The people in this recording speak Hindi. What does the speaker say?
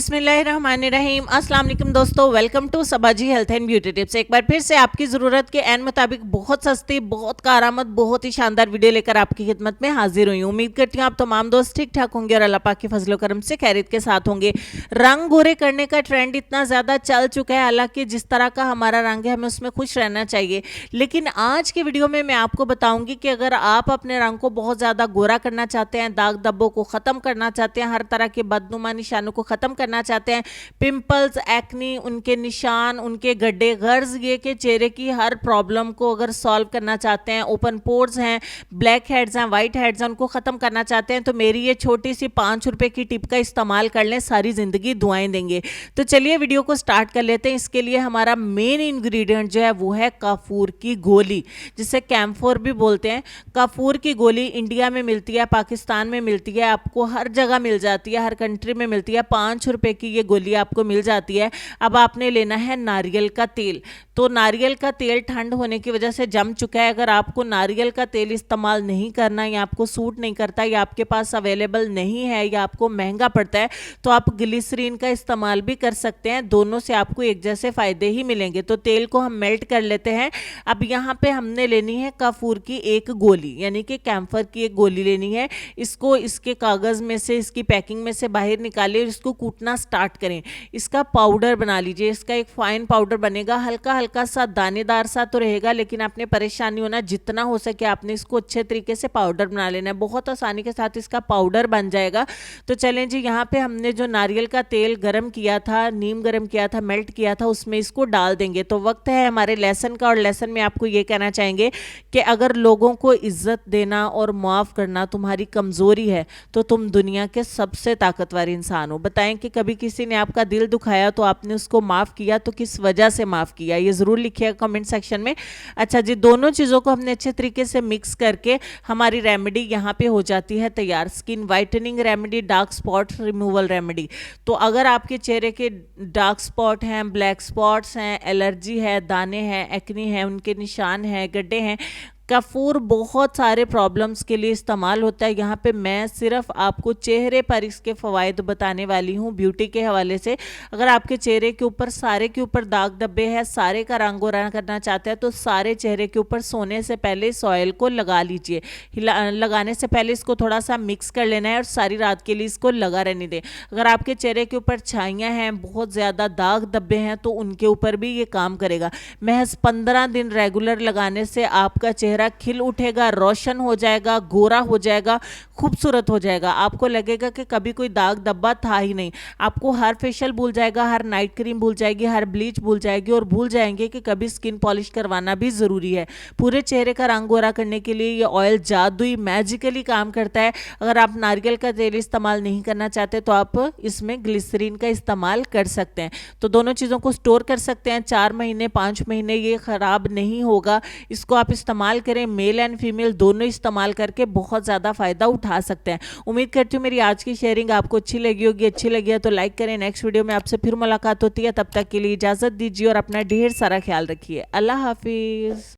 बिस्मिल्लाहिर्रहमानिर्रहीम। अस्सलाम वालेकुम दोस्तों, वेलकम टू सबाजी हेल्थ एंड ब्यूटी टिप्स। एक बार फिर से आपकी ज़रूरत के एन मुताबिक बहुत सस्ती, बहुत कारआमद, बहुत ही शानदार वीडियो लेकर आपकी खिदमत में हाजिर हुई हूँ। उम्मीद करती हूँ आप तमाम दोस्त ठीक ठाक होंगे और अल्लाह पाक के फजलो करम से खैरियत के साथ होंगे। रंग गोरे करने का ट्रेंड इतना ज़्यादा चल चुका है, हालांकि जिस तरह का हमारा रंग है हमें उसमें खुश रहना चाहिए। लेकिन आज की वीडियो में मैं आपको बताऊँगी कि अगर आप अपने रंग को बहुत ज़्यादा गोरा करना चाहते हैं, दाग धब्बों को ख़त्म करना चाहते हैं, हर तरह के बदनुमा निशानों को ख़त्म करना चाहते हैं, पिंपल्स, एक्नी, उनके निशान, उनके गड्ढे, गर्ज ये कि चेहरे की हर प्रॉब्लम को अगर सॉल्व करना चाहते हैं, ओपन पोर्स हैं, ब्लैक हेड्स हैं, वाइट हेड्स हैं, उनको ख़त्म करना चाहते हैं, तो मेरी ये छोटी सी 5 रुपए की टिप का इस्तेमाल कर लें, सारी ज़िंदगी दुआएं देंगे। तो चलिए वीडियो को स्टार्ट कर लेते हैं। इसके लिए हमारा मेन इंग्रेडिएंट जो है वो है काफूर की गोली, जिसे कैम्फोर भी बोलते हैं। काफूर की गोली इंडिया में मिलती है, पाकिस्तान में मिलती है, आपको हर जगह मिल जाती है, हर कंट्री में मिलती है। 5 रुपए की ये गोली आपको मिल जाती है। अब आपने लेना है नारियल का तेल। तो नारियल का तेल ठंड होने की वजह से जम चुका है। अगर आपको नारियल का तेल इस्तेमाल नहीं करना, या आपको सूट नहीं करता, या आपके पास अवेलेबल नहीं है, या आपको महंगा पड़ता है, तो आप ग्लिसरीन का इस्तेमाल भी कर सकते हैं। दोनों से आपको एक जैसे फायदे ही मिलेंगे। तो तेल को हम मेल्ट कर लेते हैं। अब यहाँ पे हमने लेनी है काफूर की एक गोली, यानी कि कैम्फर की एक गोली लेनी है। इसको इसके कागज़ में से, इसकी पैकिंग में से बाहर निकालिए और इसको कूटना स्टार्ट करें। इसका पाउडर बना लीजिए। इसका एक फाइन पाउडर बनेगा। हल्का हल्का सा दानेदार सा तो रहेगा, लेकिन आपने परेशानी होना, जितना हो सके आपने इसको अच्छे तरीके से पाउडर बना लेना है। बहुत आसानी के साथ इसका पाउडर बन जाएगा। तो चलें जी, यहाँ पे हमने जो नारियल का तेल गरम किया था, नीम गरम किया था, मेल्ट किया था, उसमें इसको डाल देंगे। तो वक्त है हमारे लेसन का, और लेसन में आपको ये कहना चाहेंगे कि अगर लोगों को इज्जत देना और माफ़ करना तुम्हारी कमज़ोरी है, तो तुम दुनिया के सबसे ताकतवर इंसान हो। बताएं कि कभी किसी ने आपका दिल दुखाया तो आपने उसको माफ़ किया, तो किस वजह से माफ़ किया, ये ज़रूर लिखिएगा कमेंट सेक्शन में। अच्छा जी, दोनों चीज़ों को हमने अच्छे तरीके से मिक्स करके हमारी रेमेडी यहाँ पे हो जाती है तैयार। Skin whitening remedy, dark spot removal remedy. तो अगर आपके चेहरे के डार्क स्पॉट हैं, ब्लैक स्पॉट्स हैं, एलर्जी है, दाने हैं, एक्नी है, उनके निशान हैं, गड्ढे हैं, काफूर बहुत सारे प्रॉब्लम्स के लिए इस्तेमाल होता है। यहाँ पे मैं सिर्फ आपको चेहरे पर इसके फ़वाइद बताने वाली हूँ ब्यूटी के हवाले से। अगर आपके चेहरे के ऊपर, सारे के ऊपर दाग धब्बे हैं, सारे का रंग गोरा करना चाहते हैं, तो सारे चेहरे के ऊपर सोने से पहले इस ऑयल को लगा लीजिए। लगाने से पहले इसको थोड़ा सा मिक्स कर लेना है और सारी रात के लिए इसको लगा रहने दें। अगर आपके चेहरे के ऊपर छाइयाँ हैं, बहुत ज़्यादा दाग धब्बे हैं, तो उनके ऊपर भी ये काम करेगा। महज 15 दिन रेगुलर लगाने से आपका चेहरा खिल उठेगा, रोशन हो जाएगा, गोरा हो जाएगा, खूबसूरत हो जाएगा। आपको लगेगा कि कभी कोई दाग धब्बा था ही नहीं। आपको हर फेशियल भूल जाएगा, हर नाइट क्रीम भूल जाएगी, हर ब्लीच भूल जाएगी, और भूल जाएंगे कि कभी स्किन पॉलिश करवाना भी ज़रूरी है। पूरे चेहरे का रंग गोरा करने के लिए ये ऑयल जादुई मैजिकली काम करता है। अगर आप नारियल का तेल इस्तेमाल नहीं करना चाहते तो आप इसमें ग्लिसरीन का इस्तेमाल कर सकते हैं। तो दोनों चीज़ों को स्टोर कर सकते हैं 4 महीने, 5 महीने, ये ख़राब नहीं होगा। इसको आप इस्तेमाल करें, मेल एंड फीमेल दोनों इस्तेमाल करके बहुत ज़्यादा फ़ायदा उठा सकते हैं। उम्मीद करती हूँ मेरी आज की शेयरिंग आपको अच्छी लगी होगी। अच्छी लगी है तो लाइक करें। नेक्स्ट वीडियो में आपसे फिर मुलाकात होती है, तब तक के लिए इजाज़त दीजिए और अपना ढेर सारा ख्याल रखिए। अल्लाह हाफिज़।